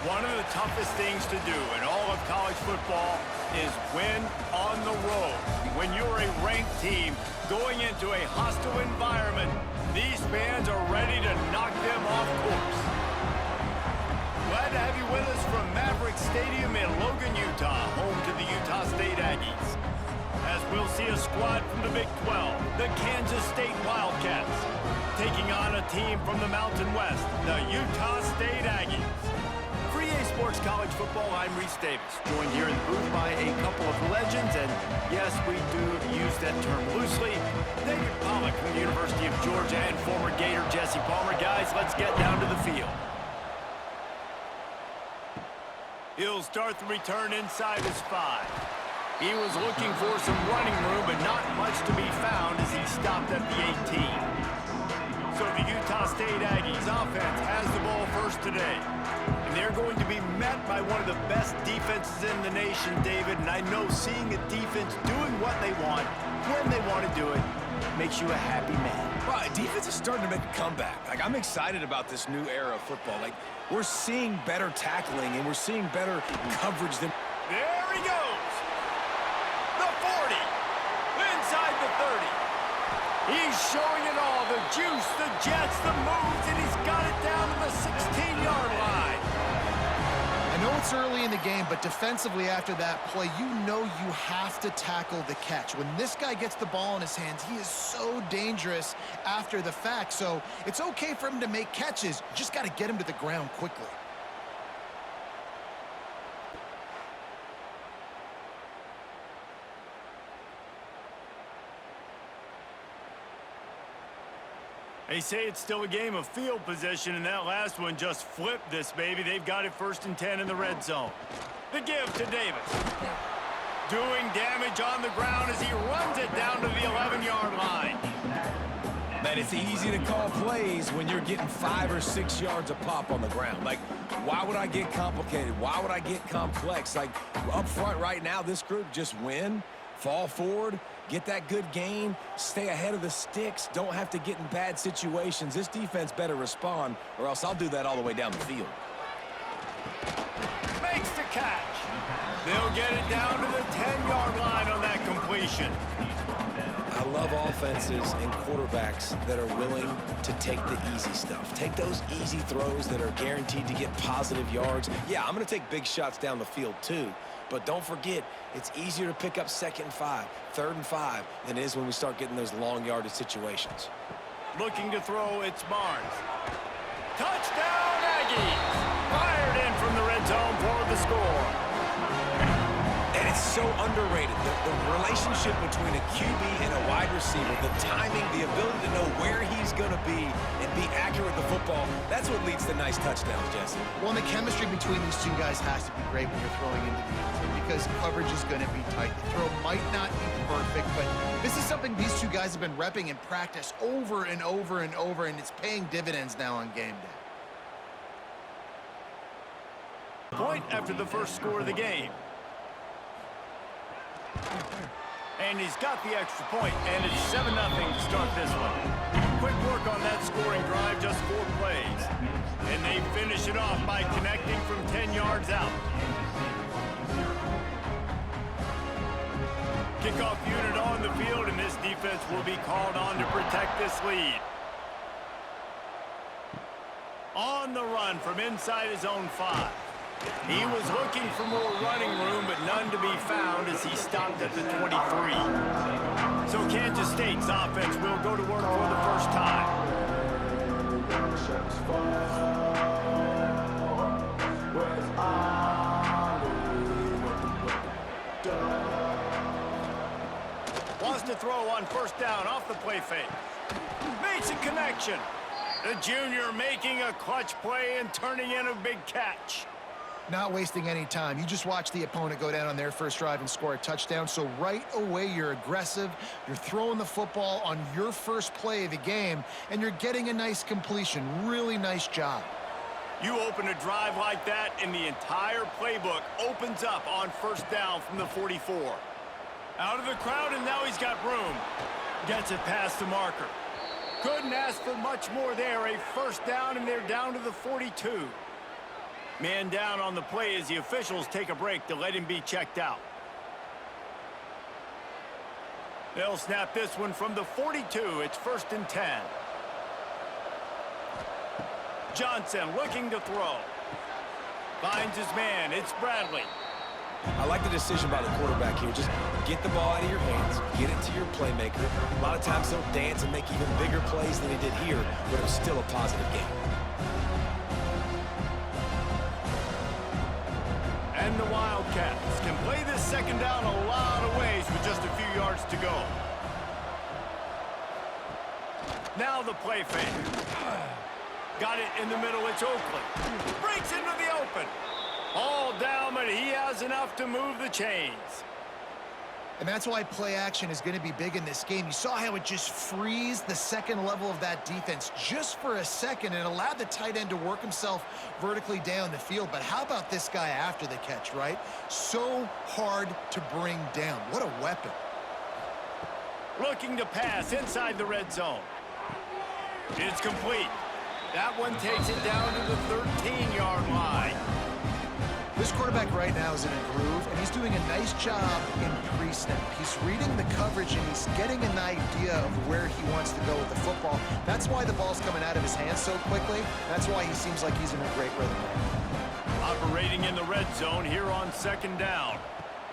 One of the toughest things to do in all of college football is win on the road. When you're a ranked team going into a hostile environment, these fans are ready to knock them off course. Glad to have you with us from Maverick Stadium in Logan, Utah, home to the Utah State Aggies. As we'll see a squad from the Big 12, the Kansas State Wildcats, taking on a team from the Mountain West, the Utah State Aggies. For EA Sports College Football, I'm Reese Davis, joined here in the booth by a couple of legends, and yes, we do use that term loosely. David Pollock from the University of Georgia and former Gator Jesse Palmer. Guys, let's get down to the field. He'll start the return inside his 5. He was looking for some running room, but not much to be found as he stopped at the 18. So the Utah State Aggies offense has the ball first today. And they're going to be met by one of the best defenses in the nation, David. And I know seeing a defense doing what they want, when they want to do it, makes you a happy man. Well, defense is starting to make a comeback. Like, I'm excited about this new era of football. Like, we're seeing better tackling, and we're seeing better coverage than... There he goes! The 40! Inside the 30! He's showing it all, the juice, the jets, the moves, and he's got it down to the 16-yard line. I know it's early in the game, but defensively after that play, you know you have to tackle the catch. When this guy gets the ball in his hands, he is so dangerous after the fact. So it's okay for him to make catches. You just got to get him to the ground quickly. They say it's still a game of field position, and that last one just flipped this baby. They've got it 1st and 10 in the red zone. The give to Davis. Doing damage on the ground as he runs it down to the 11-yard line. Man, it's easy to call plays when you're getting 5 or 6 yards a pop on the ground. Like, why would I get complicated? Why would I get complex? Like, up front right now, this group just win, fall forward, get that good gain, stay ahead of the sticks, don't have to get in bad situations. This defense better respond, or else I'll do that all the way down the field. Makes the catch. They'll get it down to the 10-yard line on that completion. I love offenses and quarterbacks that are willing to take the easy stuff. Take those easy throws that are guaranteed to get positive yards. Yeah, I'm going to take big shots down the field too. But don't forget, it's easier to pick up 2nd and 5, 3rd and 5 than it is when we start getting those long yardage situations. Looking to throw, it's Barnes. Touchdown, Aggies! Fired in from the red zone for the score. And it's so underrated, the relationship between a QB and a wide receiver, the timing, the ability to know where he's going to be and be accurate with the football, that's what leads to nice touchdowns, Jesse. Well, and the chemistry between these two guys has to be great when you're throwing into the end zone because coverage is going to be tight. The throw might not be perfect, but this is something these two guys have been repping in practice over and over and over, and it's paying dividends now on game day. Point after the first score of the game. And he's got the extra point, and it's 7-0 to start this one. Quick work on that scoring drive, just 4 plays. And they finish it off by connecting from 10 yards out. Kickoff unit on the field, and this defense will be called on to protect this lead. On the run from inside his own 5. He was looking for more running room, but none to be found as he stopped at the 23. So Kansas State's offense will go to work for the first time. Wants to throw on 1st down off the play fake. Makes a connection. The junior making a clutch play and turning in a big catch. Not wasting any time. You just watch the opponent go down on their first drive and score a touchdown. So right away, you're aggressive. You're throwing the football on your first play of the game, and you're getting a nice completion. Really nice job. You open a drive like that, and the entire playbook opens up on 1st down from the 44. Out of the crowd, and now he's got room. Gets it past the marker. Couldn't ask for much more there. A 1st down, and they're down to the 42. Man down on the play as the officials take a break to let him be checked out. They'll snap this one from the 42. It's 1st and 10. Johnson looking to throw. Finds his man. It's Bradley. I like the decision by the quarterback here. Just get the ball out of your hands, get it to your playmaker. A lot of times they'll dance and make even bigger plays than he did here, but it was still a positive game. And the Wildcats can play this second down a lot of ways with just a few yards to go. Now the play fake. Got it in the middle. It's Oakley. Breaks into the open. All down, but he has enough to move the chains. And that's why play action is going to be big in this game. You saw how it just frees the second level of that defense just for a second and allowed the tight end to work himself vertically down the field. But how about this guy after the catch, right? So hard to bring down. What a weapon. Looking to pass inside the red zone. It's complete. That one takes it down to the 13-yard line. This quarterback right now is in a groove, and he's doing a nice job in pre-snap. He's reading the coverage, and he's getting an idea of where he wants to go with the football. That's why the ball's coming out of his hands so quickly. That's why he seems like he's in a great rhythm. Operating in the red zone here on 2nd down.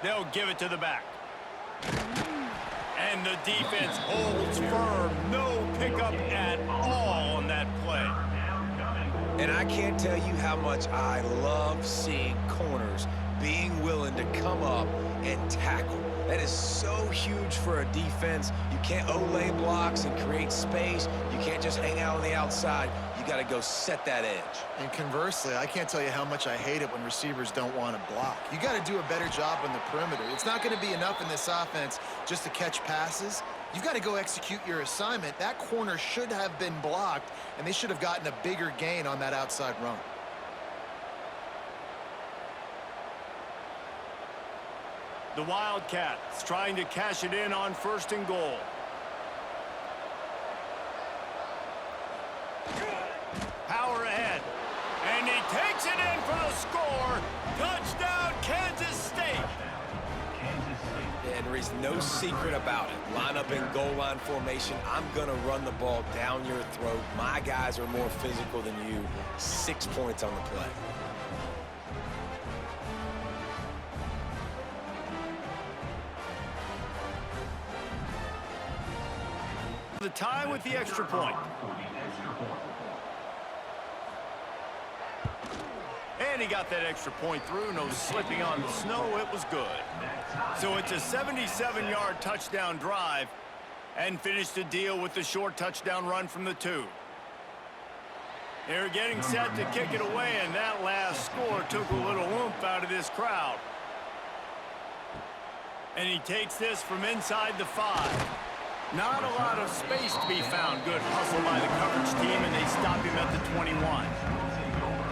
They'll give it to the back. And the defense holds firm. No pickup at all on that play. And I can't tell you how much I love seeing corners being willing to come up and tackle. That is so huge for a defense. You can't O-lay blocks and create space. You can't just hang out on the outside. You got to go set that edge. And conversely, I can't tell you how much I hate it when receivers don't want to block. You got to do a better job on the perimeter. It's not going to be enough in this offense just to catch passes. You've got to go execute your assignment. That corner should have been blocked, and they should have gotten a bigger gain on that outside run. The Wildcats trying to cash it in on 1st and goal. Power ahead. And he takes it in for the score. Touchdown, Kansas State. And there is no secret about it. Line up in goal line formation. I'm going to run the ball down your throat. My guys are more physical than you. 6 points on the play. The tie with the extra point. And he got that extra point through. No slipping on the snow. It was good. So it's a 77-yard touchdown drive and finished the deal with the short touchdown run from the 2. They're getting set to kick it away, and that last score took a little oomph out of this crowd. And he takes this from inside the 5. Not a lot of space to be found. Good hustle by the coverage team, and they stop him at the 21.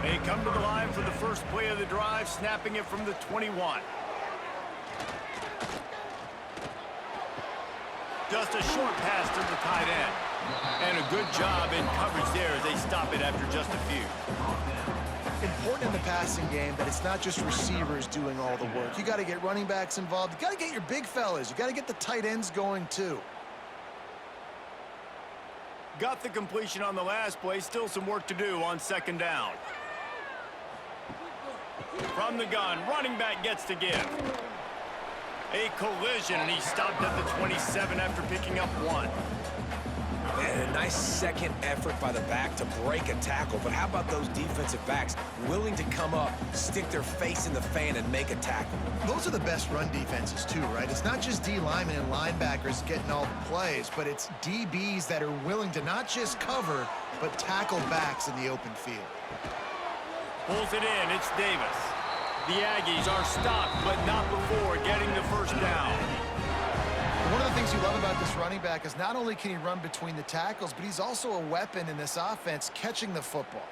They come to the line for the first play of the drive, snapping it from the 21. Just a short pass to the tight end. And a good job in coverage there as they stop it after just a few. Important in the passing game that it's not just receivers doing all the work. You got to get running backs involved. You got to get your big fellas. You got to get the tight ends going too. Got the completion on the last play. Still some work to do on 2nd down. From the gun, running back gets to give. A collision, and he stopped at the 27 after picking up 1. And a nice second effort by the back to break a tackle. But how about those defensive backs willing to come up, stick their face in the fan, and make a tackle? Those are the best run defenses too, right? It's not just D linemen and linebackers getting all the plays, but it's DBs that are willing to not just cover, but tackle backs in the open field. Pulls it in. It's Davis. The Aggies are stopped, but not before getting the first down. One of the things you love about this running back is not only can he run between the tackles, but he's also a weapon in this offense catching the football.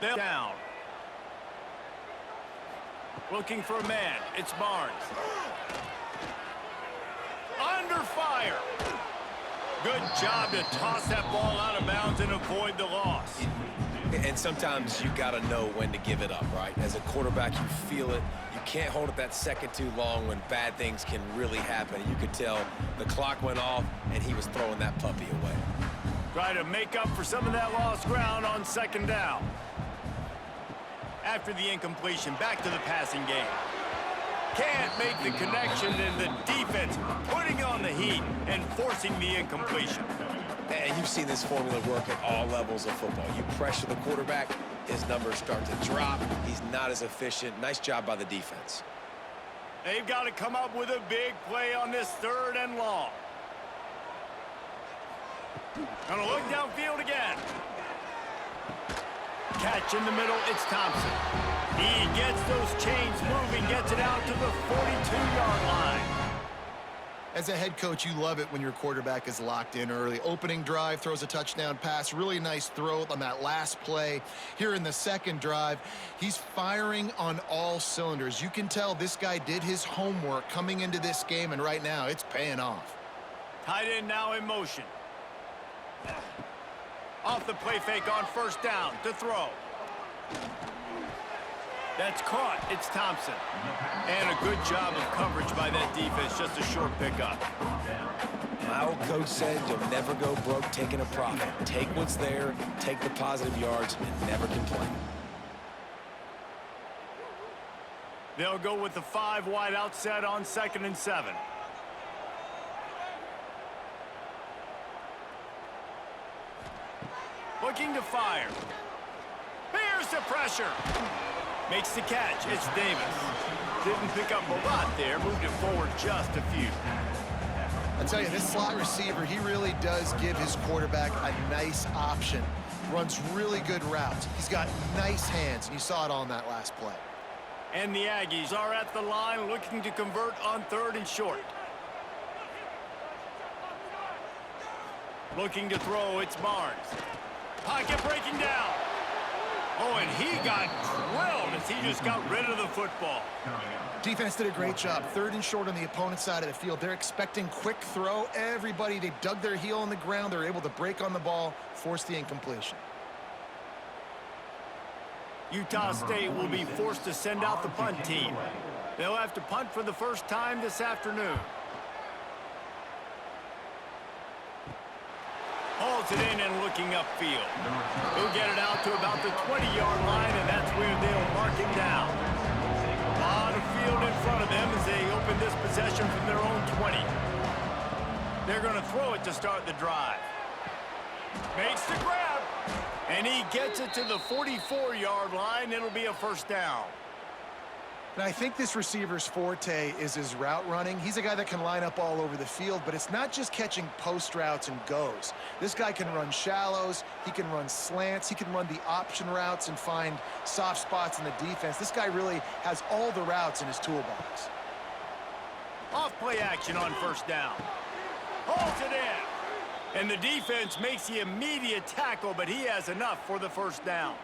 They're down. Looking for a man. It's Barnes. Under fire. Good job to toss that ball out of bounds and avoid the loss. And sometimes you got to know when to give it up, right? As a quarterback, you feel it. You can't hold it that second too long when bad things can really happen. You could tell the clock went off, and he was throwing that puppy away. Try to make up for some of that lost ground on second down. After the incompletion, back to the passing game. Can't make the connection, and the defense putting on the heat and forcing the incompletion. And you've seen this formula work at all levels of football. You pressure the quarterback, his numbers start to drop. He's not as efficient. Nice job by the defense. They've got to come up with a big play on this 3rd and long. Gonna look downfield again. Catch in the middle, it's Thompson. He gets those chains moving, gets it out to the 42-yard line. As a head coach, you love it when your quarterback is locked in early. Opening drive, throws a touchdown pass. Really nice throw on that last play. Here in the second drive, he's firing on all cylinders. You can tell this guy did his homework coming into this game, and right now it's paying off. Tight end now in motion. Off the play fake on 1st down to throw. That's caught. It's Thompson. And a good job of coverage by that defense. Just a short pickup. My old coach said you'll never go broke taking a profit. Take what's there, take the positive yards, and never complain. They'll go with the 5 wide out set on 2nd and 7. Looking to fire. Here's the pressure. Makes the catch. It's Davis. Didn't pick up a lot there. Moved it forward just a few. I tell you, this slot receiver, he really does give his quarterback a nice option. Runs really good routes. He's got nice hands, and you saw it on that last play. And the Aggies are at the line looking to convert on 3rd and short. Looking to throw, it's Barnes. Pocket breaking down. Oh, and he got drilled as he just got rid of the football. Defense did a great job. 3rd and short on the opponent's side of the field. They're expecting quick throw. Everybody, they dug their heel on the ground. They're able to break on the ball, force the incompletion. Utah State will be forced to send out the punt team. They'll have to punt for the first time this afternoon. Hauls it in and looking upfield. He'll get it out to about the 20-yard line, and that's where they'll mark him down. A lot of field in front of them as they open this possession from their own 20. They're going to throw it to start the drive. Makes the grab, and he gets it to the 44-yard line. It'll be a 1st down. And I think this receiver's forte is his route running. He's a guy that can line up all over the field, but it's not just catching post routes and goes. This guy can run shallows, he can run slants, he can run the option routes and find soft spots in the defense. This guy really has all the routes in his toolbox. Off play action on 1st down. Holds it in. And the defense makes the immediate tackle, but he has enough for the 1st down.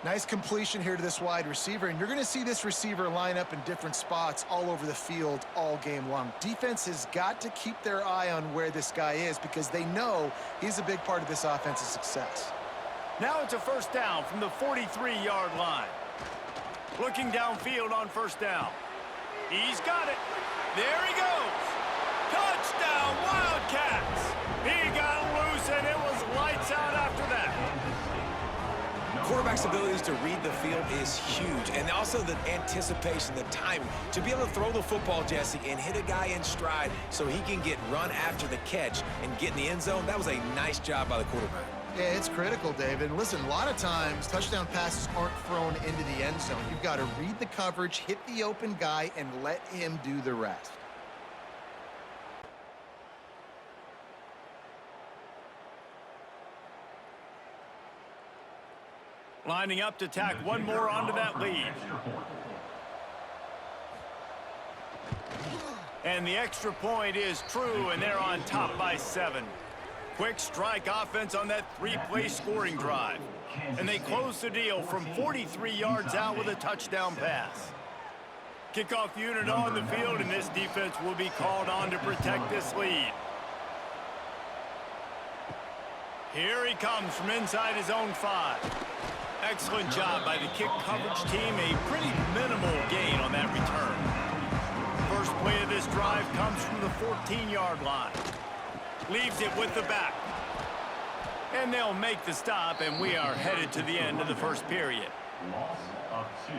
Nice completion here to this wide receiver, and you're going to see this receiver line up in different spots all over the field all game long. Defense has got to keep their eye on where this guy is because they know he's a big part of this offense's success. Now it's a 1st down from the 43-yard line. Looking downfield on 1st down. He's got it. There he goes. Touchdown, Wildcats. He got loose, and it was lights out after that. Quarterback's abilities to read the field is huge, and also the anticipation, the timing. To be able to throw the football, Jesse, and hit a guy in stride so he can get run after the catch and get in the end zone, that was a nice job by the quarterback. Yeah, it's critical, David. Listen, a lot of times touchdown passes aren't thrown into the end zone. You've got to read the coverage, hit the open guy, and let him do the rest. Lining up to tack one more onto that lead. And the extra point is true, and they're on top by 7. Quick strike offense on that 3-play scoring drive. And they close the deal from 43 yards out with a touchdown pass. Kickoff unit on the field, and this defense will be called on to protect this lead. Here he comes from inside his own 5. Excellent job by the kick coverage team. A pretty minimal gain on that return. First play of this drive comes from the 14-yard line. Leaves it with the back. And they'll make the stop, and we are headed to the end of the first period. Loss of 2.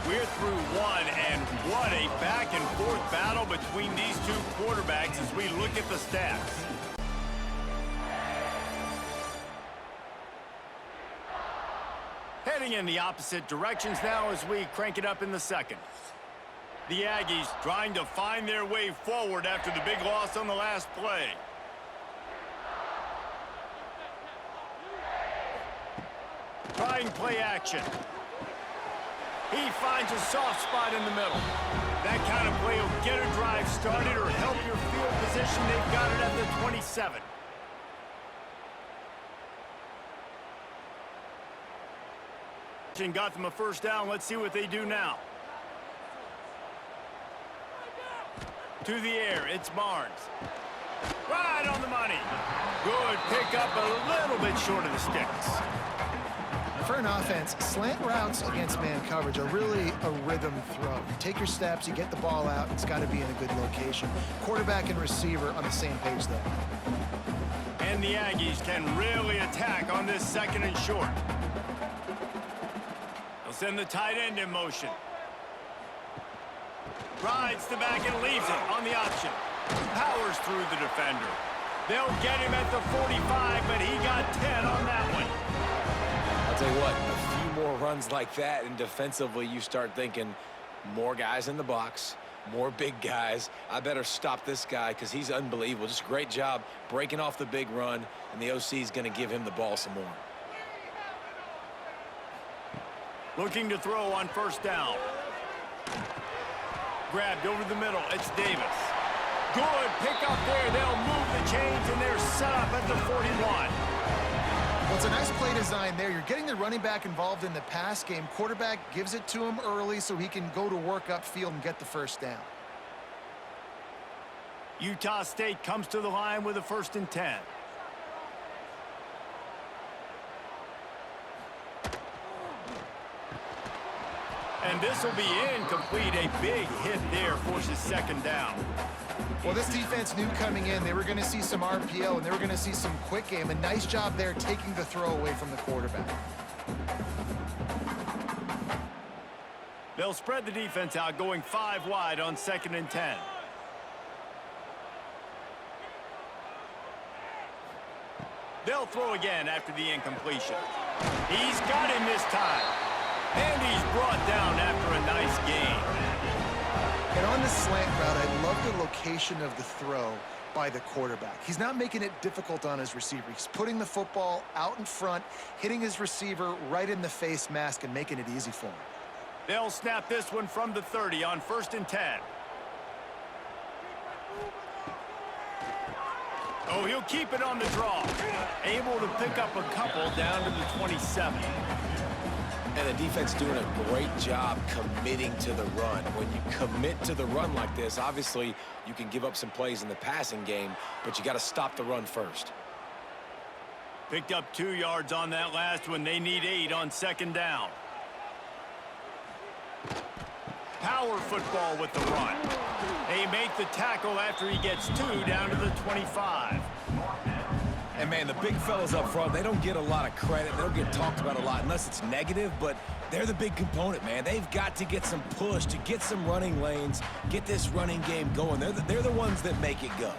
We're through one, and what a back-and-forth battle between these two quarterbacks as we look at the stats. Heading in the opposite directions now as we crank it up in the second. The Aggies trying to find their way forward after the big loss on the last play. Trying play action. He finds a soft spot in the middle. That kind of play will get a drive started or help your field position. They've got it at the 27. Got them a first down. Let's see what they do now. To the air, it's Barnes. Right on the money. Good pickup, a little bit short of the sticks. For an offense, slant routes against man coverage are really a rhythm throw. You take your steps, you get the ball out, it's got to be in a good location. Quarterback and receiver on the same page there. And the Aggies can really attack on this second and short. They'll send the tight end in motion. Rides the back and leaves it on the option. Powers through the defender. They'll get him at the 45, but he got 10 on that one. I'll tell you what, a few more runs like that, and defensively you start thinking more guys in the box, more big guys. I better stop this guy because he's unbelievable. Just a great job breaking off the big run, and the OC is going to give him the ball some more. Looking to throw on first down. Grabbed over the middle. It's Davis. Good pick up there. They'll move the chains, and they're set up at the 41. Well, it's a nice play design there. You're getting the running back involved in the pass game. Quarterback gives it to him early so he can go to work upfield and get the first down. Utah State comes to the line with a 1st and 10. And this will be incomplete. A big hit there forces second down. Well, this defense knew coming in they were going to see some RPO and they were going to see some quick game. A nice job there taking the throw away from the quarterback. They'll spread the defense out, going 5 wide on 2nd and 10. They'll throw again after the incompletion. He's got him this time. And he's brought down after a nice gain. And on the slant route, I love the location of the throw by the quarterback. He's not making it difficult on his receiver. He's putting the football out in front, hitting his receiver right in the face mask and making it easy for him. They'll snap this one from the 30 on 1st and 10. Oh, he'll keep it on the draw. Able to pick up a couple down to the 27. And the defense doing a great job committing to the run. When you commit to the run like this, obviously you can give up some plays in the passing game, but you got to stop the run first. Picked up 2 yards on that last one. They need 8 on 2nd down. Power football with the run. They make the tackle after he gets 2 down to the 25. And, man, the big fellas up front, they don't get a lot of credit. They don't get talked about a lot unless it's negative, but they're the big component, man. They've got to get some push to get some running lanes, get this running game going. They're the ones that make it go.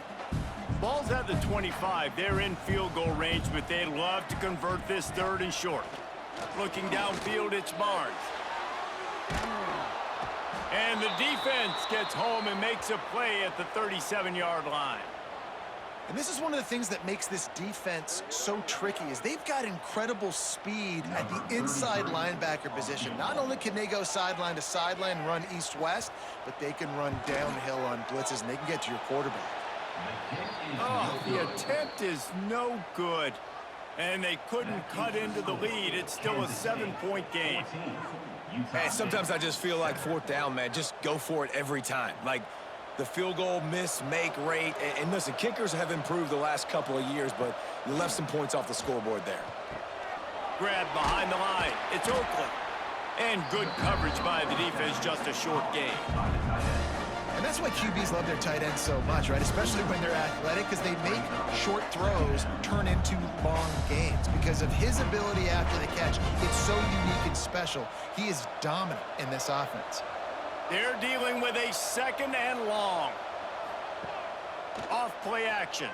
Ball's at the 25. They're in field goal range, but they'd love to convert this 3rd and short. Looking downfield, it's Barnes. And the defense gets home and makes a play at the 37-yard line. And this is one of the things that makes this defense so tricky is they've got incredible speed at the inside linebacker position. Not only can they go sideline to sideline and run east-west, but they can run downhill on blitzes and they can get to your quarterback. Oh, the attempt is no good. And they couldn't cut into the lead. It's still a 7-point game. Man, sometimes I just feel like 4th down, man. Just go for it every time. Like, The field goal miss-make rate. And listen, kickers have improved the last couple of years, but you left some points off the scoreboard there. Grabbed behind the line. It's Oakland. And good coverage by the defense, just a short gain. And that's why QBs love their tight ends so much, right? Especially when they're athletic, because they make short throws turn into long gains. Because of his ability after the catch, it's so unique and special. He is dominant in this offense. They're dealing with a second and long. Off play action.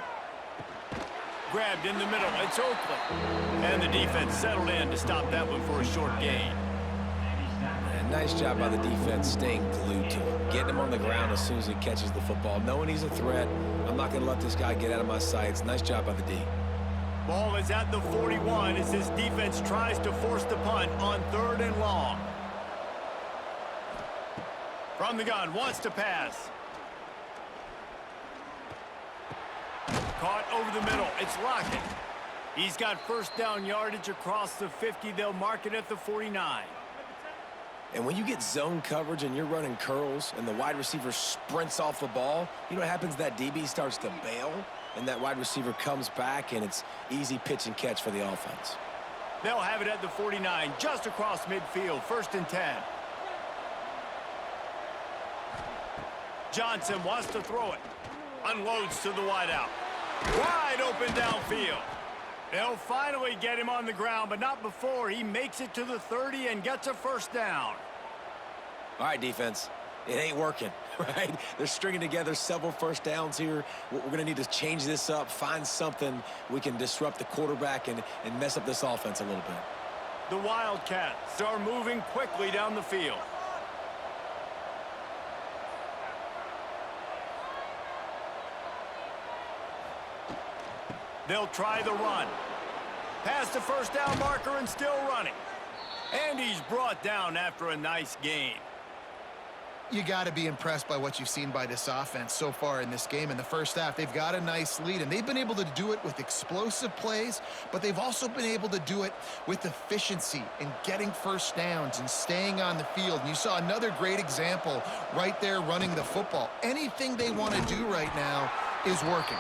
Grabbed in the middle. It's Oakland. And the defense settled in to stop that one for a short gain. And nice job by the defense staying glued to him. Getting him on the ground as soon as he catches the football. Knowing he's a threat, I'm not going to let this guy get out of my sights. Nice job by the D. Ball is at the 41 as this defense tries to force the punt on 3rd and long. From the gun, wants to pass. Caught over the middle. It's Lockett. He's got first down yardage across the 50. They'll mark it at the 49. And when you get zone coverage and you're running curls and the wide receiver sprints off the ball, you know what happens? That DB starts to bail, and that wide receiver comes back, and it's easy pitch and catch for the offense. They'll have it at the 49, just across midfield, 1st and 10. Johnson wants to throw it. Unloads to the wideout. Wide open downfield. They'll finally get him on the ground, but not before he makes it to the 30 and gets a first down. All right, defense. It ain't working, right? They're stringing together several first downs here. We're going to need to change this up, find something we can disrupt the quarterback and mess up this offense a little bit. The Wildcats are moving quickly down the field. They'll try the run. Past the first down marker and still running. And he's brought down after a nice gain. You got to be impressed by what you've seen by this offense so far in this game. In the first half, they've got a nice lead, and they've been able to do it with explosive plays, but they've also been able to do it with efficiency and getting first downs and staying on the field. And you saw another great example right there running the football. Anything they want to do right now is working.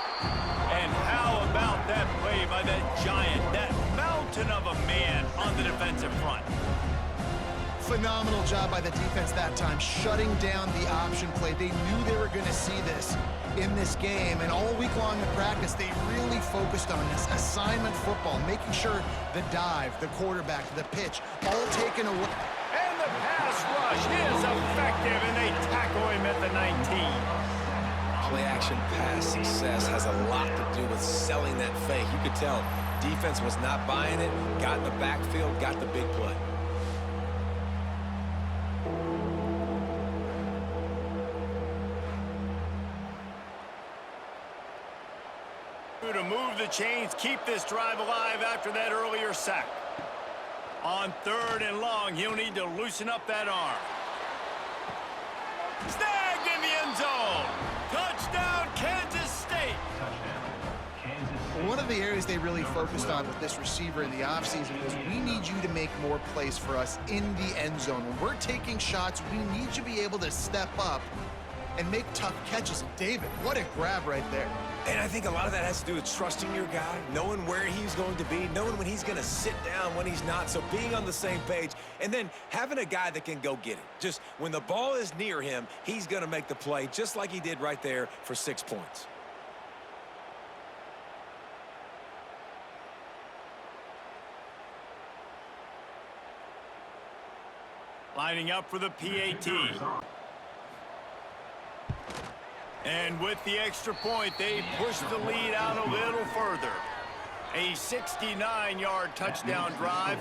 And how about that play by that giant, that mountain of a man on the defensive front? Phenomenal job by the defense that time, shutting down the option play. They knew they were going to see this in this game, and all week long in practice, they really focused on this assignment football, making sure the dive, the quarterback, the pitch, all taken away. And the pass rush is effective, and they tackle him at the 19. Play-action pass success has a lot to do with selling that fake. You could tell defense was not buying it, got in the backfield, got the big play. To move the chains, keep this drive alive after that earlier sack. On 3rd and long, he'll need to loosen up that arm. Snagged in the end zone. Touchdown, Kansas State. One of the areas they really focused on with this receiver in the offseason was we need you to make more plays for us in the end zone. When we're taking shots, we need you to be able to step up and make tough catches. David, what a grab right there. And I think a lot of that has to do with trusting your guy, knowing where he's going to be, knowing when he's going to sit down, when he's not. So being on the same page, and then having a guy that can go get it. Just when the ball is near him, he's going to make the play, just like he did right there for 6 points. Lining up for the PAT. And with the extra point, they push the lead out a little further. A 69-yard touchdown drive,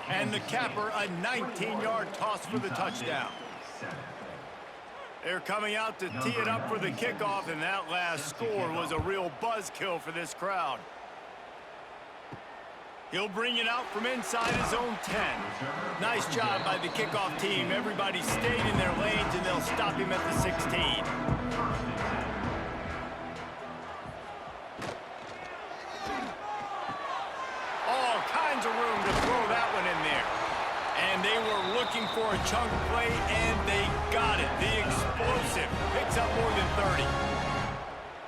and the capper a 19-yard toss for the touchdown. They're coming out to tee it up for the kickoff, and that last score was a real buzzkill for this crowd. He'll bring it out from inside his own 10. Nice job by the kickoff team. Everybody stayed in their lanes, and they'll stop him at the 16. All kinds of room to throw that one in there. And they were looking for a chunk play, and they got it. The explosive picks up more than 30.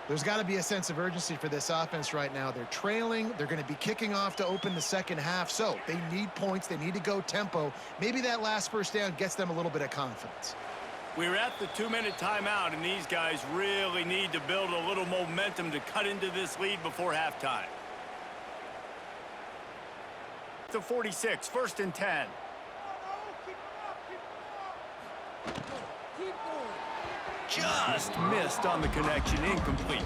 There's got to be a sense of urgency for this offense right now. They're trailing. They're going to be kicking off to open the second half, so they need points. They need to go tempo. Maybe that last first down gets them a little bit of confidence. We're at the 2-minute timeout, and these guys really need to build a little momentum to cut into this lead before halftime. To 46, 1st and 10. Just missed on the connection, incomplete.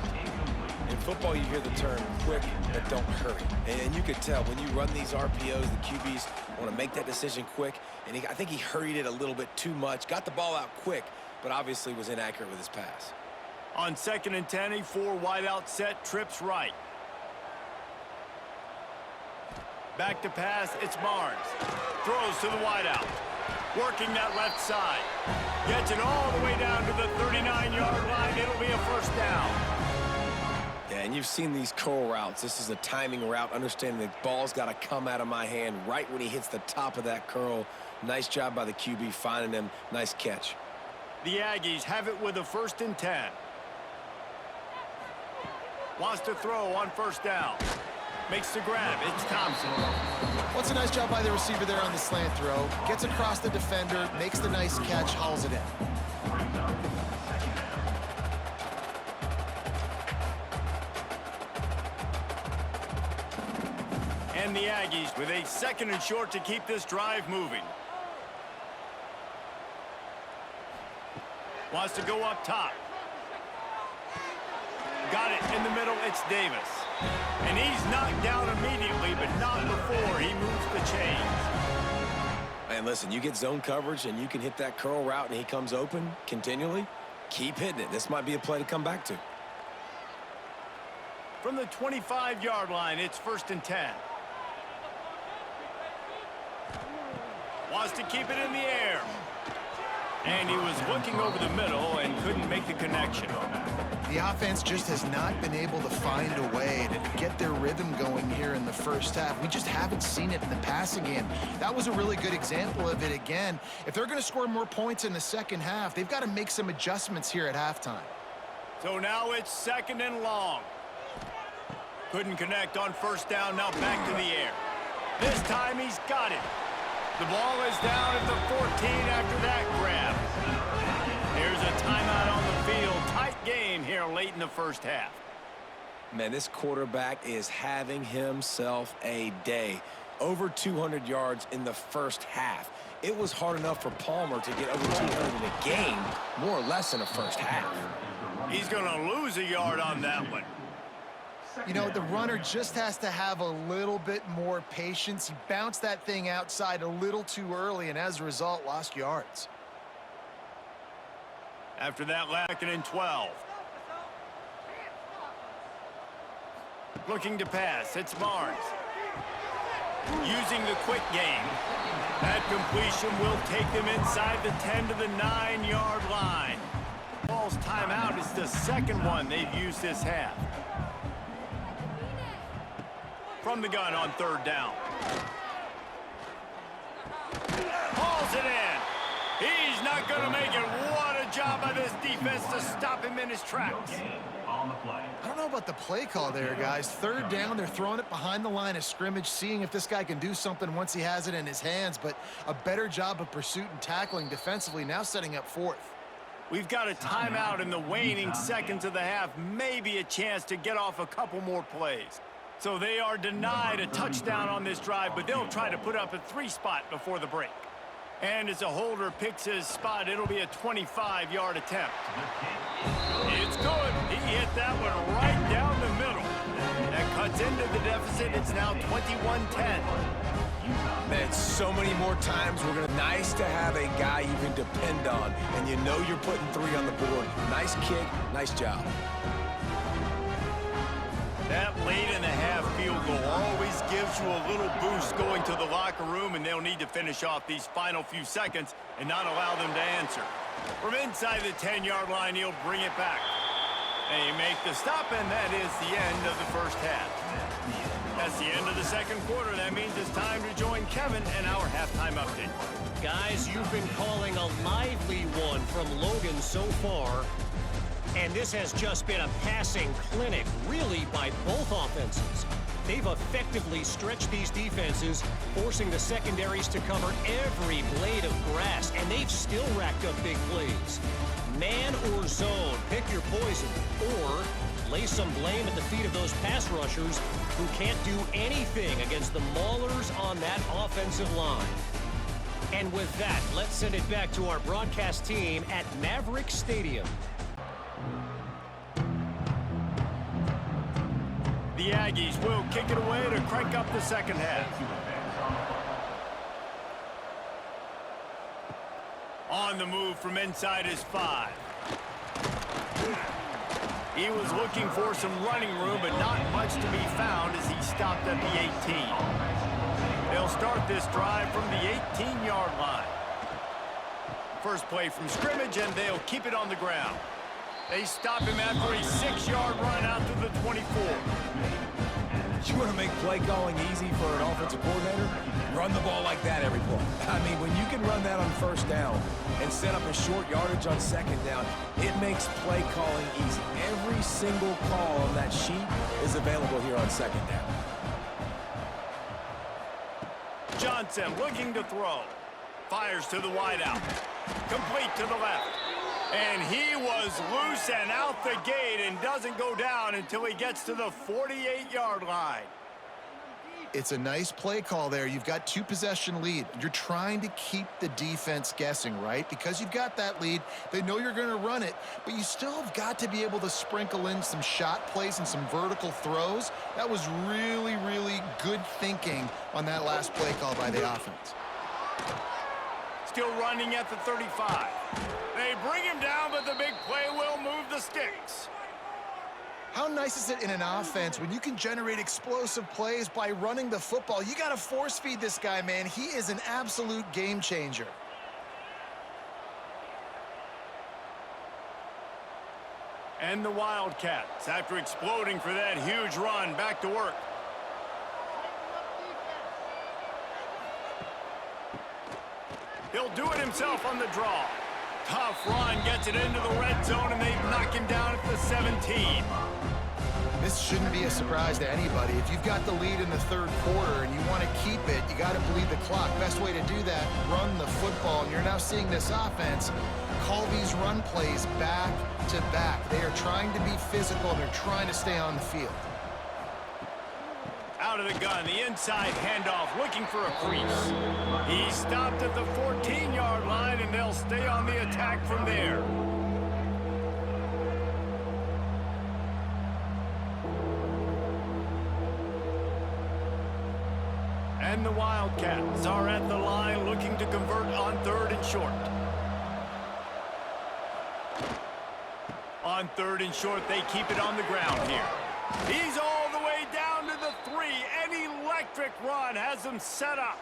In football, you hear the term quick, but don't hurry. And you could tell when you run these RPOs, the QBs want to make that decision quick. And I think he hurried it a little bit too much. Got the ball out quick, but obviously was inaccurate with his pass. On 2nd and 10, a 4-wide-out set, trips right. Back to pass, it's Barnes. Throws to the wideout. Working that left side. Gets it all the way down to the 39-yard line. It'll be a first down. Yeah, and you've seen these curl routes. This is a timing route, understanding the ball's got to come out of my hand right when he hits the top of that curl. Nice job by the QB finding him. Nice catch. The Aggies have it with a 1st and 10. Wants to throw on 1st down. Makes the grab. It's Thompson. Well, it's a nice job by the receiver there on the slant throw. Gets across the defender, makes the nice catch, hauls it in. And the Aggies with a 2nd and short to keep this drive moving. Wants to go up top. Got it in the middle. It's Davis. And he's knocked down immediately, but not before he moves the chains. And listen, you get zone coverage and you can hit that curl route and he comes open continually. Keep hitting it. This might be a play to come back to. From the 25-yard line, it's 1st and 10. Wants to keep it in the air. And he was looking over the middle and couldn't make the connection. The offense just has not been able to find a way to get their rhythm going here in the first half. We just haven't seen it in the passing game. That was a really good example of it again. If they're going to score more points in the second half, they've got to make some adjustments here at halftime. So now it's 2nd and long. Couldn't connect on 1st down, now back to the air. This time he's got it. The ball is down at the 14 after that grab. There's a timeout on the field. Tight game here late in the first half. Man, this quarterback is having himself a day. Over 200 yards in the first half. It was hard enough for Palmer to get over 200 in a game, more or less in the first half. He's going to lose a yard on that one. You know, the runner just has to have a little bit more patience. He bounced that thing outside a little too early, and as a result, lost yards. After that, 2nd and 12. Looking to pass, it's Barnes. Using the quick game. That completion will take them inside the 10 to the 9-yard line. Ball's timeout is the 2nd one they've used this half. From the gun on 3rd down. Hauls it in. He's not going to make it. What a job by this defense to stop him in his tracks. I don't know about the play call there, guys. 3rd down, they're throwing it behind the line of scrimmage, seeing if this guy can do something once he has it in his hands, but a better job of pursuit and tackling defensively, now setting up 4th. We've got a timeout in the waning seconds of the half, maybe a chance to get off a couple more plays. So they are denied a touchdown on this drive, but they'll try to put up a 3-spot before the break. And as a holder picks his spot, it'll be a 25-yard attempt. It's good. He hit that one right down the middle. That cuts into the deficit. It's now 21-10. Man, so many more times we're gonna nice to have a guy you can depend on, and you know you're putting 3 on the board. Nice kick, nice job. That late in the half field goal always gives you a little boost going to the locker room, and they'll need to finish off these final few seconds and not allow them to answer. From inside the 10-yard line, he'll bring it back. They make the stop, and that is the end of the first half. That's the end of the second quarter. That means it's time to join Kevin and our halftime update. Guys, you've been calling a lively one from Logan so far. And this has just been a passing clinic, really, by both offenses. They've effectively stretched these defenses, forcing the secondaries to cover every blade of grass, and they've still racked up big plays. Man or zone, pick your poison, or lay some blame at the feet of those pass rushers who can't do anything against the maulers on that offensive line. And with that, let's send it back to our broadcast team at Maverick Stadium. The Aggies will kick it away to crank up the second half. On the move from inside his 5. He was looking for some running room, but not much to be found as he stopped at the 18. They'll start this drive from the 18-yard line. First play from scrimmage, and they'll keep it on the ground. They stop him after a 6-yard run out to the 24. You want to make play calling easy for an offensive coordinator? Run the ball like that every play. I mean, when you can run that on first down and set up a short yardage on second down, it makes play calling easy. Every single call on that sheet is available here on second down. Johnson looking to throw. Fires to the wideout. Complete to the left. And he was loose and out the gate and doesn't go down until he gets to the 48-yard line. It's a nice play call there. You've got 2-possession lead. You're trying to keep the defense guessing, right? Because you've got that lead, they know you're going to run it, but you still have got to be able to sprinkle in some shot plays and some vertical throws. That was really, really good thinking on that last play call by the offense. Still running at the 35. They bring him down, but the big play will move the sticks. How nice is it in an offense when you can generate explosive plays by running the football? You got to force feed this guy, man. He is an absolute game changer. And the Wildcats, after exploding for that huge run, back to work. He'll do it himself on the draw. Tough run, gets it into the red zone, and they knock him down at the 17. This shouldn't be a surprise to anybody. If you've got the lead in the third quarter and you want to keep it, you got to bleed the clock. Best way to do that, run the football. And you're now seeing this offense call these run plays back to back. They are trying to be physical, and they're trying to stay on the field. Out of the gun, the inside handoff, looking for a crease. He stopped at the 14-yard line, and they'll stay on the attack from there. And the Wildcats are at the line looking to convert on 3rd and short. On 3rd and short, they keep it on the ground here. He's all the way down to the 3. An electric run has him set up.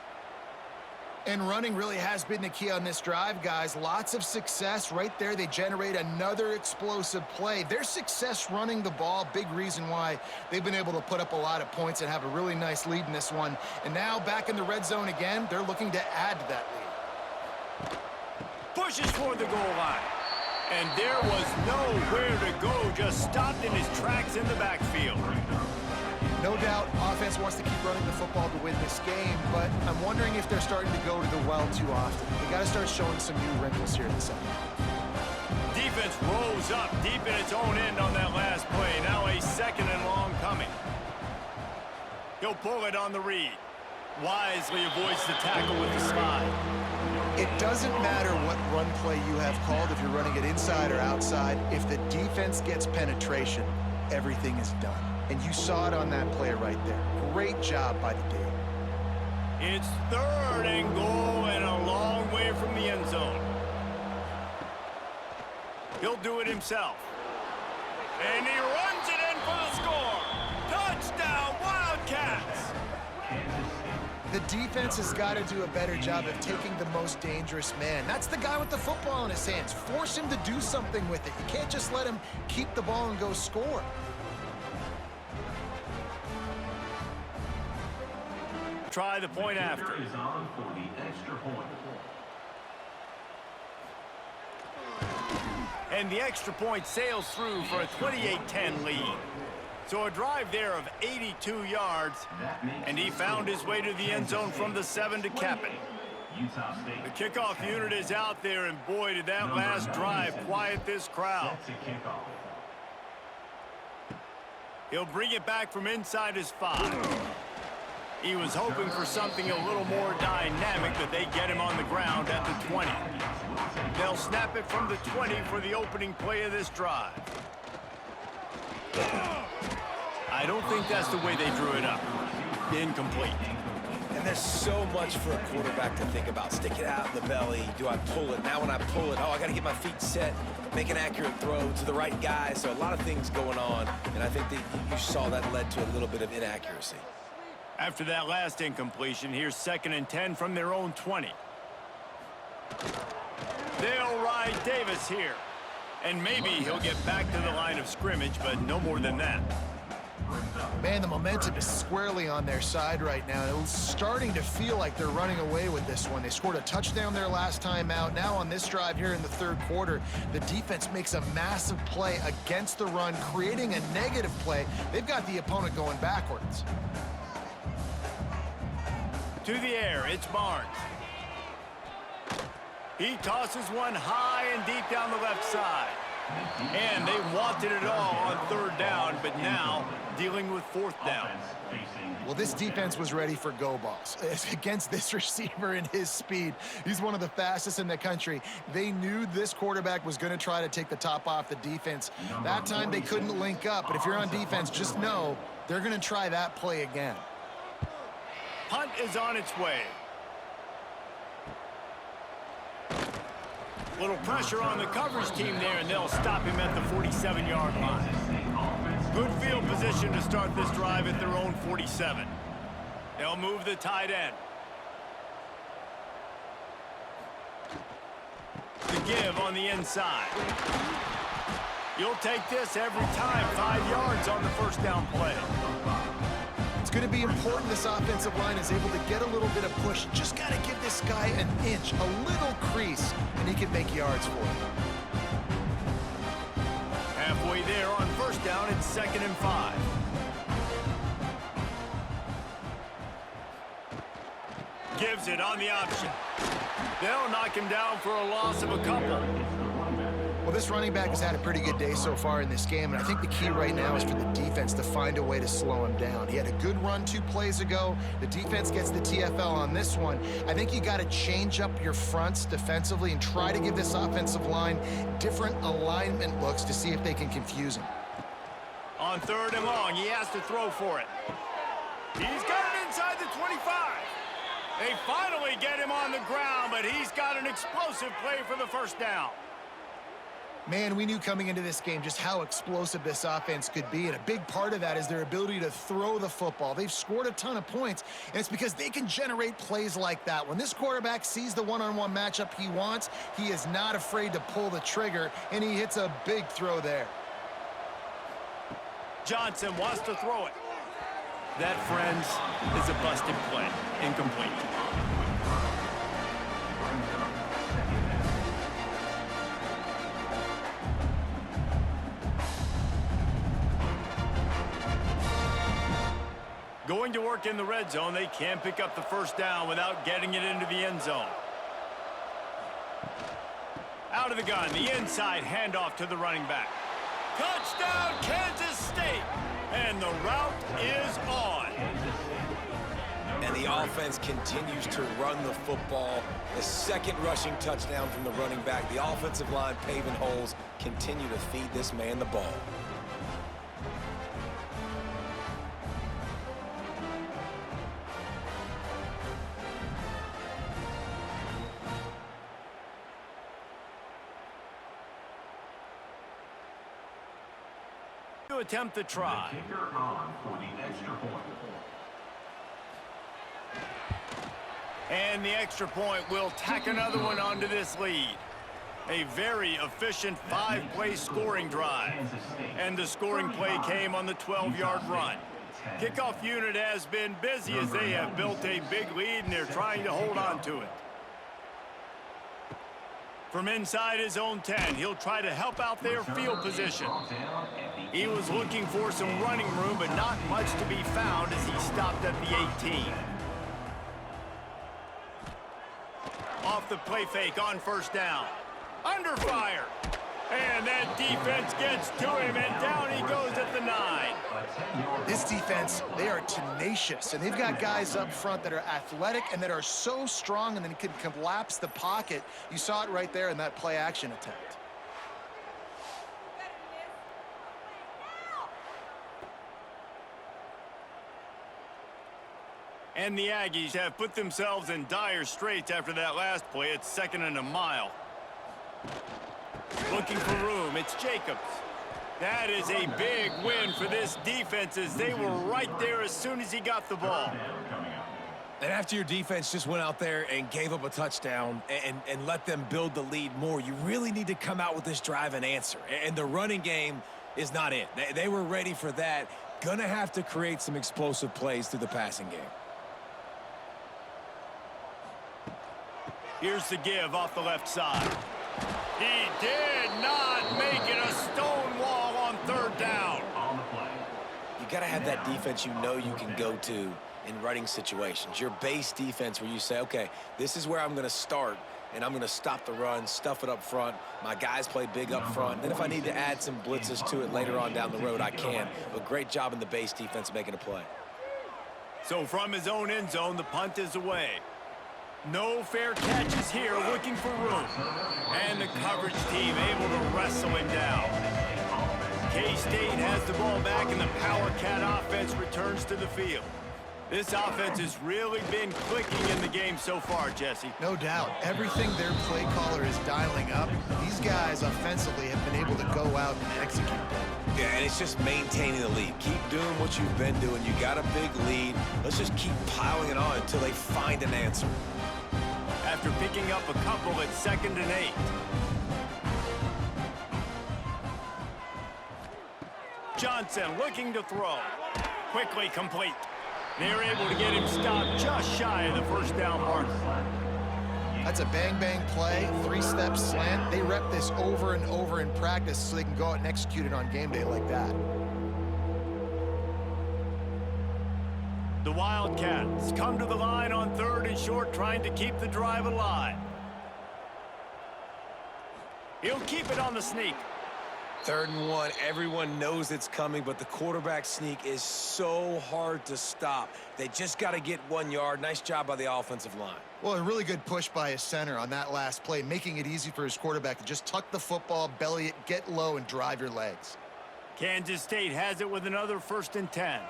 And running really has been the key on this drive, guys. Lots of success right there. They generate another explosive play. Their success running the ball, big reason why they've been able to put up a lot of points and have a really nice lead in this one. And now back in the red zone again, they're looking to add to that lead. Pushes for the goal line. And there was nowhere to go, just stopped in his tracks in the backfield. No doubt, offense wants to keep running the football to win this game, but I'm wondering if they're starting to go to the well too often. They got to start showing some new wrinkles here in the second half. Defense rose up deep in its own end on that last play. Now a 2nd and long coming. He'll pull it on the read. Wisely avoids the tackle with the slide. It doesn't matter what run play you have called, if you're running it inside or outside. If the defense gets penetration, everything is done. And you saw it on that play right there. Great job by the D. It's 3rd and goal and a long way from the end zone. He'll do it himself. And he runs it in for the score. Touchdown, Wildcats! The defense has got to do a better job of taking the most dangerous man. That's the guy with the football in his hands. Force him to do something with it. You can't just let him keep the ball and go score. Try the point after. Is on for the extra point. And the extra point sails through for a 28-10 lead. So a drive there of 82 yards, and he found his way to the end zone from the 7 to cap it. Utah State. The kickoff unit is out there, and boy, did that last drive quiet this crowd. Set to kick off. He'll bring it back from inside his 5. He was hoping for something a little more dynamic, but they get him on the ground at the 20. They'll snap it from the 20 for the opening play of this drive. I don't think that's the way they drew it up. Incomplete. And there's so much for a quarterback to think about. Stick it out in the belly. Do I pull it? Now when I pull it, oh, I got to get my feet set, make an accurate throw to the right guy. So a lot of things going on, and I think that you saw that led to a little bit of inaccuracy. After that last incompletion, here's 2nd and 10 from their own 20. They'll ride Davis here. And maybe he'll get back to the line of scrimmage, but no more than that. Man, the momentum is squarely on their side right now. It's starting to feel like they're running away with this one. They scored a touchdown their last time out. Now on this drive here in the 3rd quarter, the defense makes a massive play against the run, creating a negative play. They've got the opponent going backwards. To the air, it's Barnes. He tosses one high and deep down the left side. And they wanted it all on 3rd down, but now dealing with 4th down. Well, this defense was ready for go balls. Against this receiver and his speed, he's one of the fastest in the country. They knew this quarterback was going to try to take the top off the defense. That time they couldn't link up, but if you're on defense, just know they're going to try that play again. Punt is on its way. Little pressure on the coverage team there, and they'll stop him at the 47-yard line. Good field position to start this drive at their own 47. They'll move the tight end. The give on the inside. You'll take this every time. 5 yards on the 1st down play. It's going to be important this offensive line is able to get a little bit of push. Just got to give this guy an inch, a little crease, and he can make yards for it. Halfway there on 1st down, it's 2nd and 5. Gives it on the option. They'll knock him down for a loss of a couple. Well, this running back has had a pretty good day so far in this game, and I think the key right now is for the defense to find a way to slow him down. He had a good run 2 plays ago. The defense gets the TFL on this one. I think you got to change up your fronts defensively and try to give this offensive line different alignment looks to see if they can confuse him. On 3rd and long, he has to throw for it. He's got it inside the 25. They finally get him on the ground, but he's got an explosive play for the 1st down. Man, we knew coming into this game just how explosive this offense could be, and a big part of that is their ability to throw the football. They've scored a ton of points, and it's because they can generate plays like that. When this quarterback sees the one-on-one matchup he wants, he is not afraid to pull the trigger, and he hits a big throw there. Johnson wants to throw it. That, friends, is a busted play. Incomplete. Going to work in the red zone, they can't pick up the 1st down without getting it into the end zone. Out of the gun, the inside handoff to the running back. Touchdown, Kansas State! And the route is on. And the offense continues to run the football. The 2nd rushing touchdown from the running back. The offensive line paving holes. Continue to feed this man the ball. To attempt the try. Kicker on for the extra point. And the extra point will tack another one onto this lead. A very efficient 5-play scoring drive. And the scoring play came on the 12-yard run. Kickoff unit has been busy as they have built a big lead and they're trying to hold on to it. From inside his own 10, he'll try to help out their field position. He was looking for some running room, but not much to be found as he stopped at the 18. Off the play fake on first down. Under fire. And that defense gets to him, and down he goes at the 9. This defense, they are tenacious, and they've got guys up front that are athletic and that are so strong and then can collapse the pocket. You saw it right there in that play-action attempt. And the Aggies have put themselves in dire straits after that last play. It's 2nd and a mile. Looking for room, it's Jacobs. That is a big win for this defense as they were right there as soon as he got the ball. And after your defense just went out there and gave up a touchdown and let them build the lead more, you really need to come out with this drive and answer. And the running game is not it. They were ready for that. Gonna have to create some explosive plays through the passing game. Here's the give off the left side. He did not make it a stone wall on 3rd down. You got to have that defense you know you can go to in running situations. Your base defense where you say, okay, this is where I'm going to start, and I'm going to stop the run, stuff it up front. My guys play big up front. Then if I need to add some blitzes to it later on down the road, I can. But great job in the base defense making a play. So from his own end zone, the punt is away. No fair catches here, looking for room. And the coverage team able to wrestle him down. K-State has the ball back and the Power Cat offense returns to the field. This offense has really been clicking in the game so far, Jesse. No doubt. Everything their play caller is dialing up, these guys offensively have been able to go out and execute that. Yeah, and it's just maintaining the lead. Keep doing what you've been doing. You got a big lead. Let's just keep piling it on until they find an answer. After picking up a couple at 2nd and 8. Johnson looking to throw. Quickly complete. They're able to get him stopped just shy of the 1st down marker. That's a bang-bang play, 3-step slant. They rep this over and over in practice so they can go out and execute it on game day like that. The Wildcats come to the line on 3rd and short, trying to keep the drive alive. He'll keep it on the sneak. 3rd and 1, everyone knows it's coming, but the quarterback sneak is so hard to stop. They just got to get 1 yard. Nice job by the offensive line. Well, a really good push by his center on that last play, making it easy for his quarterback to just tuck the football, belly it, get low, and drive your legs. Kansas State has it with another 1st and 10.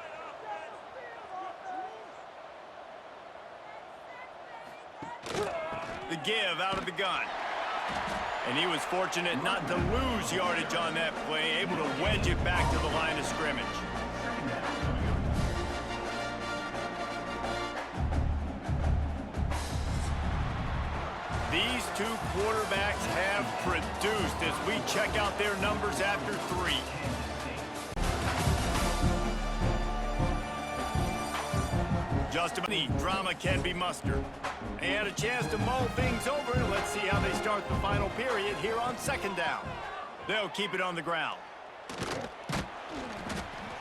The give out of the gun. And he was fortunate not to lose yardage on that play, able to wedge it back to the line of scrimmage. These two quarterbacks have produced as we check out their numbers after 3. Just about any drama can be mustered. They had a chance to mull things over. Let's see how they start the final period here on 2nd down. They'll keep it on the ground.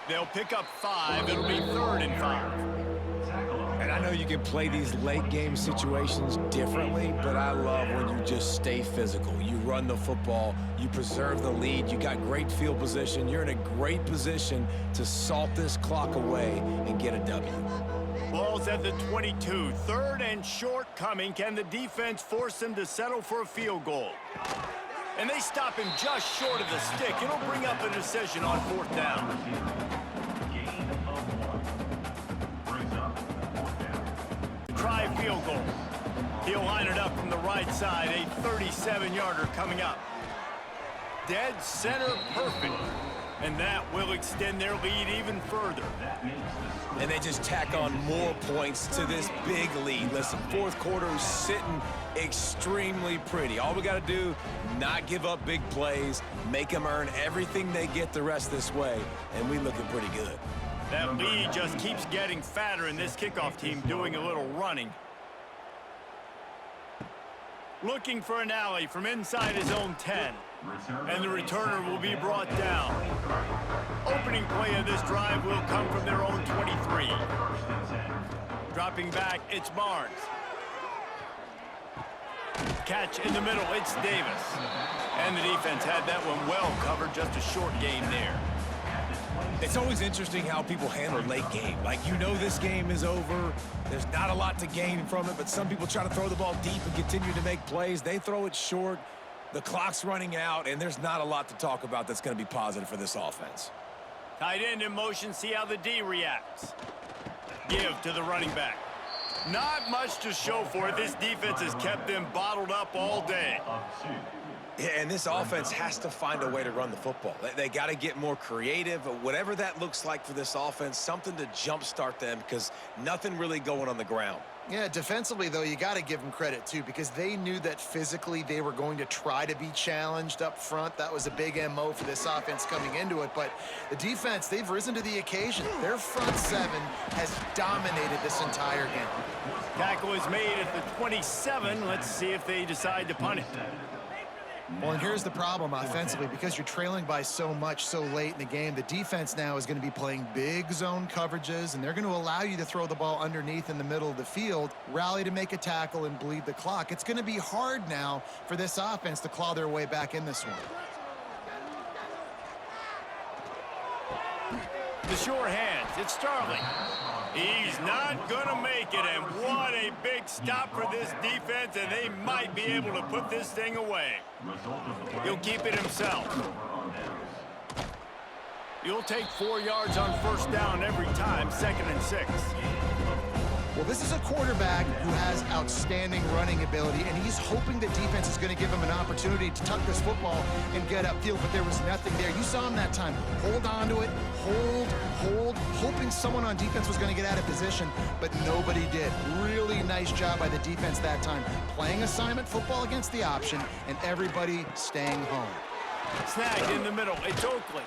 They'll pick up 5. It'll be 3rd and 5. And I know you can play these late game situations differently, but I love when you just stay physical. You run the football, you preserve the lead, you got great field position. You're in a great position to salt this clock away and get a W. Ball's at the 22. 3rd and short coming. Can the defense force them to settle for a field goal? And they stop him just short of the stick. It'll bring up a decision on 4th down. Try field goal. He'll line it up from the right side. A 37-yarder coming up. Dead center perfect. And that will extend their lead even further. And they just tack on more points to this big lead. Listen, fourth quarter is sitting extremely pretty. All we got to do, not give up big plays, make them earn everything they get the rest this way, and we looking pretty good. That lead just keeps getting fatter, and this kickoff team doing a little running. Looking for an alley from inside his own 10. And the returner will be brought down. Opening play of this drive will come from their own 23. Dropping back, it's Barnes. Catch in the middle, it's Davis. And the defense had that one well covered, just a short gain there. It's always interesting how people handle late game. Like, you know this game is over. There's not a lot to gain from it, but some people try to throw the ball deep and continue to make plays. They throw it short. The clock's running out, and there's not a lot to talk about that's going to be positive for this offense. Tight end in motion, see how the D reacts. Give to the running back. Not much to show for it. This defense has kept them bottled up all day. Yeah, and this offense has to find a way to run the football. They got to get more creative, whatever that looks like for this offense, something to jumpstart them because nothing really going on the ground. Yeah, defensively, though, you got to give them credit, too, because they knew that physically they were going to try to be challenged up front. That was a big MO for this offense coming into it. But the defense, they've risen to the occasion. Their front seven has dominated this entire game. Tackle is made at the 27. Let's see if they decide to punt it. Well, and here's the problem offensively. Because you're trailing by so much so late in the game, the defense now is going to be playing big zone coverages, and they're going to allow you to throw the ball underneath in the middle of the field, rally to make a tackle, and bleed the clock. It's going to be hard now for this offense to claw their way back in this one. The sure hands, it's Starling. He's not going to make it, and what a big stop for this defense, and they might be able to put this thing away. He'll keep it himself. You'll take 4 yards on first down every time, 2nd and 6. Well, this is a quarterback who has outstanding running ability, and he's hoping the defense is going to give him an opportunity to tuck this football and get upfield, but there was nothing there. You saw him that time. Hold on to it, hold, hoping someone on defense was going to get out of position, but nobody did. Really nice job by the defense that time. Playing assignment football against the option, and everybody staying home. Snagged in the middle, it's Oakley.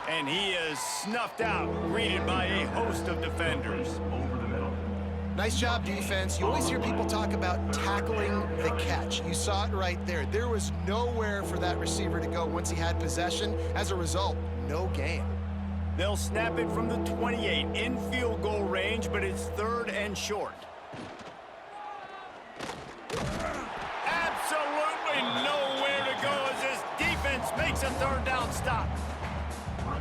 And he is snuffed out, greeted by a host of defenders. Nice job, defense. You always hear people talk about tackling the catch. You saw it right there. There was nowhere for that receiver to go once he had possession. As a result, no gain. They'll snap it from the 28 in field goal range, but it's 3rd and short. Absolutely nowhere to go as this defense makes a 3rd down stop.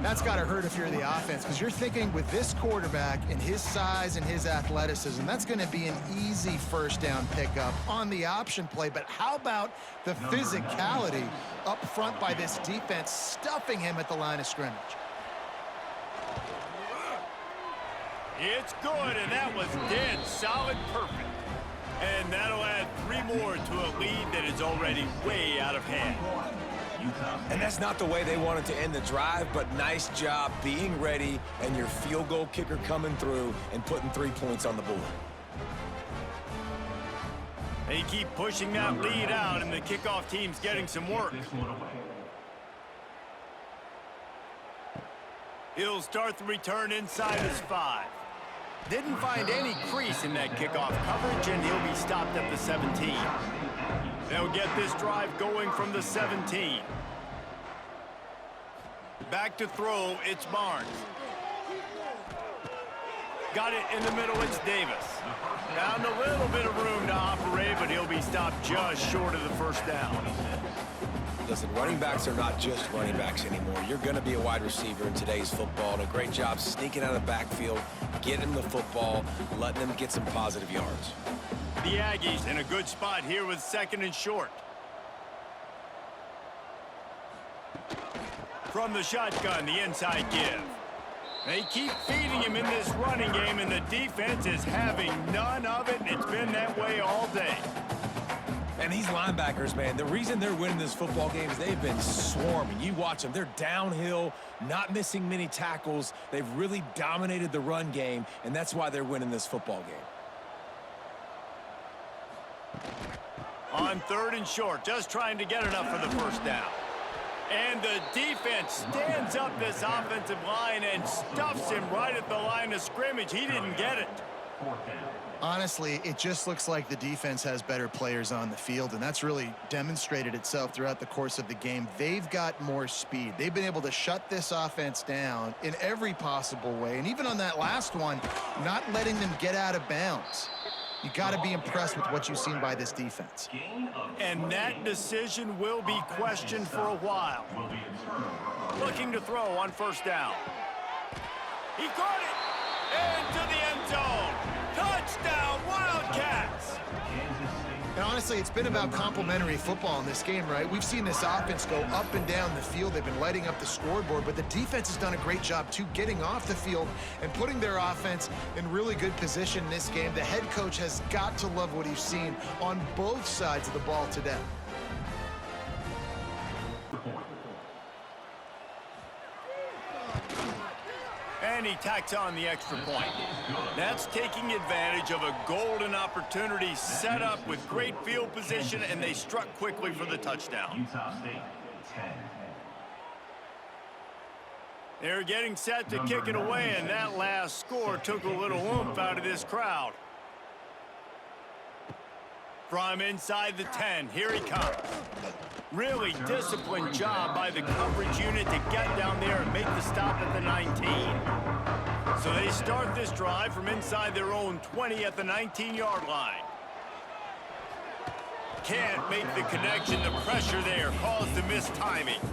That's got to hurt if you're the offense, because you're thinking with this quarterback and his size and his athleticism, that's going to be an easy first down pickup on the option play. But how about the physicality up front by this defense, stuffing him at the line of scrimmage? It's good, and that was dead solid perfect. And that'll add 3 more to a lead that is already way out of hand. And that's not the way they wanted to end the drive, but nice job being ready and your field goal kicker coming through and putting 3 points on the board. They keep pushing that lead out, and the kickoff team's getting some work. He'll start the return inside his 5. Didn't find any crease in that kickoff coverage, and he'll be stopped at the 17. They'll get this drive going from the 17. Back to throw, it's Barnes. Got it in the middle, it's Davis. Found a little bit of room to operate, but he'll be stopped just short of the first down. Listen, running backs are not just running backs anymore. You're going to be a wide receiver in today's football, and a great job sneaking out of the backfield, getting the football, letting them get some positive yards. The Aggies in a good spot here with 2nd and short. From the shotgun, the inside give. They keep feeding him in this running game, and the defense is having none of it, and it's been that way all day. And these linebackers, man, the reason they're winning this football game is they've been swarming. You watch them. They're downhill, not missing many tackles. They've really dominated the run game, and that's why they're winning this football game. On 3rd and short, just trying to get enough for the first down. And the defense stands up this offensive line and stuffs him right at the line of scrimmage. He didn't get it. Honestly, it just looks like the defense has better players on the field, and that's really demonstrated itself throughout the course of the game. They've got more speed. They've been able to shut this offense down in every possible way, and even on that last one, not letting them get out of bounds. You got to be impressed with what you've seen by this defense. And that decision will be questioned for a while. Looking to throw on 1st down. He caught it into the end zone. Touchdown, Wildcats! And honestly, it's been about complementary football in this game, right? We've seen this offense go up and down the field. They've been lighting up the scoreboard, but the defense has done a great job, too, getting off the field and putting their offense in really good position in this game. The head coach has got to love what he's seen on both sides of the ball today. And he tacks on the extra point. That's taking advantage of a golden opportunity set up with great field position, and they struck quickly for the touchdown. Utah State, 10. They're getting set to kick it away, and that last score took a little oomph out of this crowd. From inside the 10, here he comes. Really disciplined job by the coverage unit to get down there and make the stop at the 19. So they start this drive from inside their own 20 at the 19-yard line. Can't make the connection. The pressure there caused the mistiming.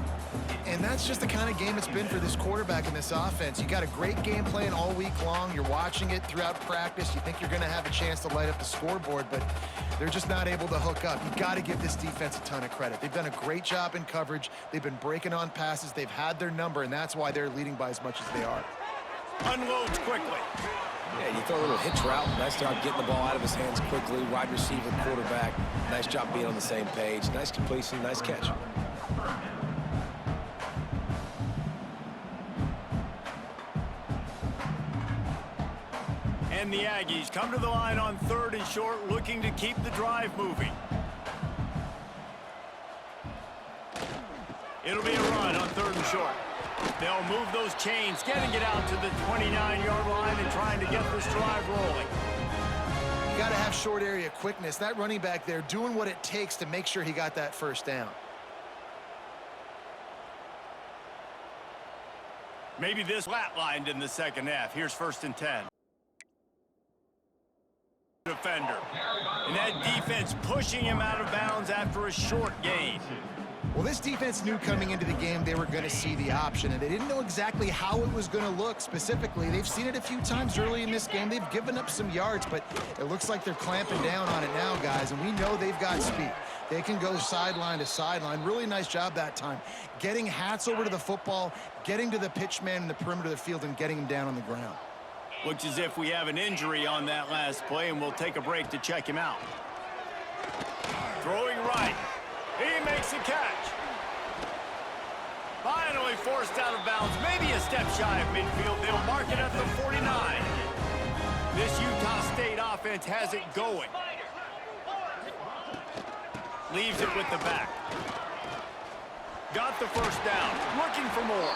And that's just the kind of game it's been for this quarterback in this offense. You got a great game plan all week long. You're watching it throughout practice. You think you're going to have a chance to light up the scoreboard, but they're just not able to hook up. You got to give this defense a ton of credit. They've done a great job in coverage. They've been breaking on passes. They've had their number, and that's why they're leading by as much as they are. Unloads quickly. Yeah, you throw a little hitch route. Nice job getting the ball out of his hands quickly. Wide receiver, quarterback. Nice job being on the same page. Nice completion, nice catch. And the Aggies come to the line on 3rd and short, looking to keep the drive moving. It'll be a run on 3rd and short. They'll move those chains, getting it out to the 29-yard line and trying to get this drive rolling. You got to have short area quickness. That running back there doing what it takes to make sure he got that first down. Maybe this flatlined in the second half. Here's 1st and 10. Defender. And that defense pushing him out of bounds after a short gain. Well, this defense knew coming into the game they were going to see the option, and they didn't know exactly how it was going to look specifically. They've seen it a few times early in this game. They've given up some yards, but it looks like they're clamping down on it now, guys, and we know they've got speed. They can go sideline to sideline. Really nice job that time. Getting Hats over to the football, getting to the pitch man in the perimeter of the field, and getting him down on the ground. Looks as if we have an injury on that last play, and we'll take a break to check him out. Throwing right. He makes a catch. Finally forced out of bounds. Maybe a step shy of midfield. They'll mark it at the 49. This Utah State offense has it going. Leaves it with the back. Got the first down. Looking for more.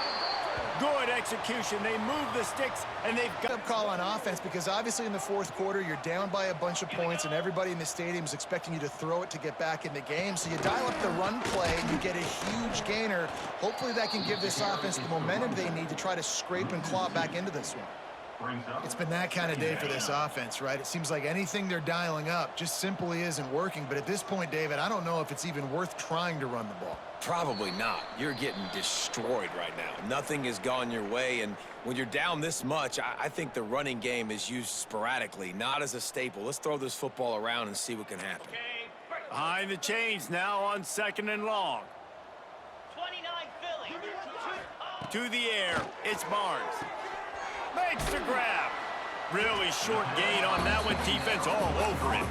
Good execution. They move the sticks, and they've got... Call on offense, because obviously in the fourth quarter you're down by a bunch of points and everybody in the stadium is expecting you to throw it to get back in the game. So you dial up the run play and you get a huge gainer. Hopefully that can give this offense the momentum they need to try to scrape and claw back into this one. It's been that kind of day for this offense, right? It seems like anything they're dialing up just simply isn't working. But at this point, David, I don't know if it's even worth trying to run the ball. Probably not. You're getting destroyed right now. Nothing has gone your way, and when you're down this much, I think the running game is used sporadically, not as a staple. Let's throw this football around and see what can happen. Behind the chains now on 2nd and long. 29 Philly. To the air, it's Barnes. Makes the grab. Really short gain on that one. Defense all over it.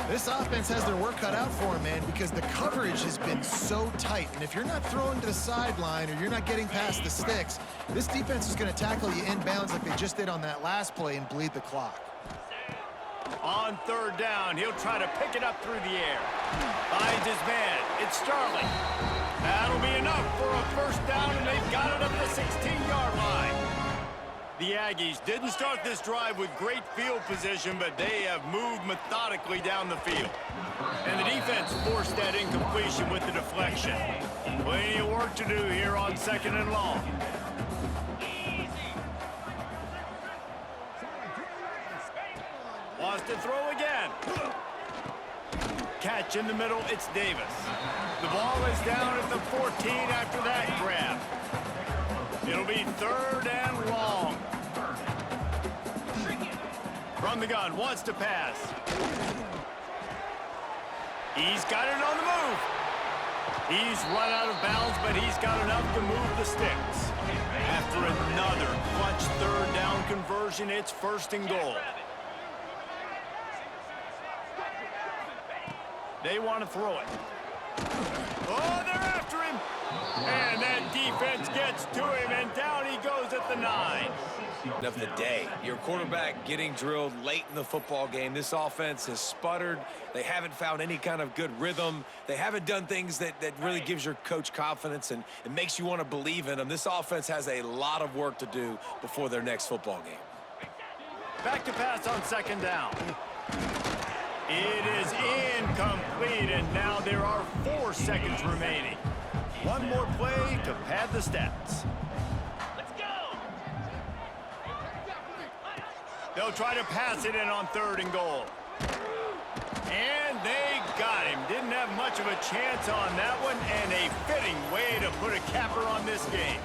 This offense has their work cut out for them, man, because the coverage has been so tight. And if you're not throwing to the sideline or you're not getting past the sticks, this defense is going to tackle you inbounds like they just did on that last play and bleed the clock. On third down, he'll try to pick it up through the air. Finds his man. It's Sterling. That'll be enough for a first down, and they've got it up the 16-yard line. The Aggies didn't start this drive with great field position, but they have moved methodically down the field. And the defense forced that incompletion with the deflection. Plenty of work to do here on 2nd and long. Wants to throw again. Catch in the middle, it's Davis. The ball is down at the 14 after that grab. It'll be 3rd and long. From the gun, wants to pass. He's got it on the move. He's run out of bounds, but he's got enough to move the sticks. After another clutch 3rd down conversion, it's 1st and goal. They want to throw it. Oh, they're after him. And that defense gets to him, and down he goes at the 9. Of the day, your quarterback getting drilled late in the football game. This offense has sputtered. They haven't found any kind of good rhythm. They haven't done things that really gives your coach confidence and it makes you want to believe in them. This offense has a lot of work to do before their next football game. Back to pass on 2nd down. It is incomplete, and now there are 4 seconds remaining. One more play to pad the stats. Let's go. They'll try to pass it in on 3rd and goal. And they got him. Didn't have much of a chance on that one, and a fitting way to put a capper on this game.